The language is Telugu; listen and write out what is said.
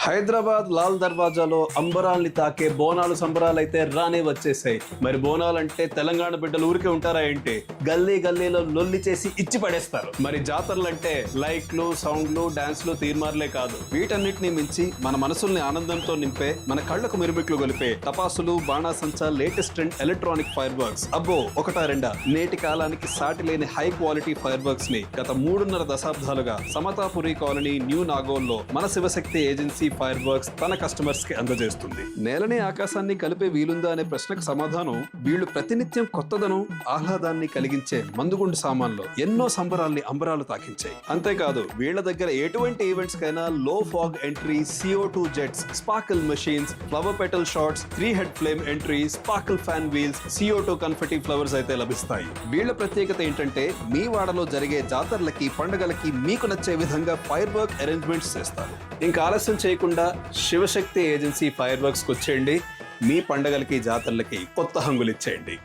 హైదరాబాద్ లాల్ దర్వాజాలో అంబరాల్ని తాకే బోనాలు సంబరాలైతే రానే వచ్చేసాయి. మరి బోనాలంటే తెలంగాణ బిడ్డలు ఊరికే ఉంటారా ఏంటి? గల్లీ గల్లీలో లొల్లి చేసి ఇచ్చి పడేస్తారు. మరి జాతరలంటే లైట్లు, సౌండ్లు, డాన్స్లు, తీర్మార్లే కాదు, వీటన్నిటిని మించి మన మనసుల్ని ఆనందంతో నింపే, మన కళ్లకు మిరుమిట్లు గొలిపే టపాసులు, బాణాసంచా, latest trend electronic fireworks. అబ్బో ఒకటా రెండా, నేటి కాలానికి సాటి లేని హై క్వాలిటీ ఫైర్ వర్క్స్ ని గత 3.5 దశాబ్దాలుగా సమతాపురి కాలనీ, న్యూ నాగోల్లో మన శివశక్తి ఏజెన్సీ ఫైర్ వర్క్స్ తన కస్టమర్స్ కి అందజేస్తుంది. నేలని ఆకాశాన్ని కలిపే వీలుందా అనే ప్రశ్నకు సమాధానం, వీళ్ళు ప్రతినిత్యం కొత్తదనం, ఆహ్లాదాన్ని కలిగించే మందుగుండు సామాన్లు ఎన్నో సంబరాల్ని అంబరాలు తాకించాయి. అంతేకాదు, వీళ్ళ దగ్గర ఎటువంటి ఈవెంట్స్ కైనా లో fog entry, CO2 jets, sparkle machines, flower petal shots, 3 head flame entry, sparkle fan wheels, CO2 confetti flowers అయితే లభిస్తాయి. వీళ్ళ ప్రత్యేకత ఏంటంటే, మీ వాడలో జరిగే జాతరలకి, పండుగలకి మీకు నచ్చే విధంగా ఫైర్ వర్క్ అరేంజ్మెంట్స్ చేస్తారు. ఇంకా ఆలస్యం చేయకుండా శివశక్తి ఏజెన్సీ ఫైర్ వర్క్స్ కు వచ్చేయండి. మీ పండుగలకి, జాతరలకి కొత్త హంగులిచ్చేయండి.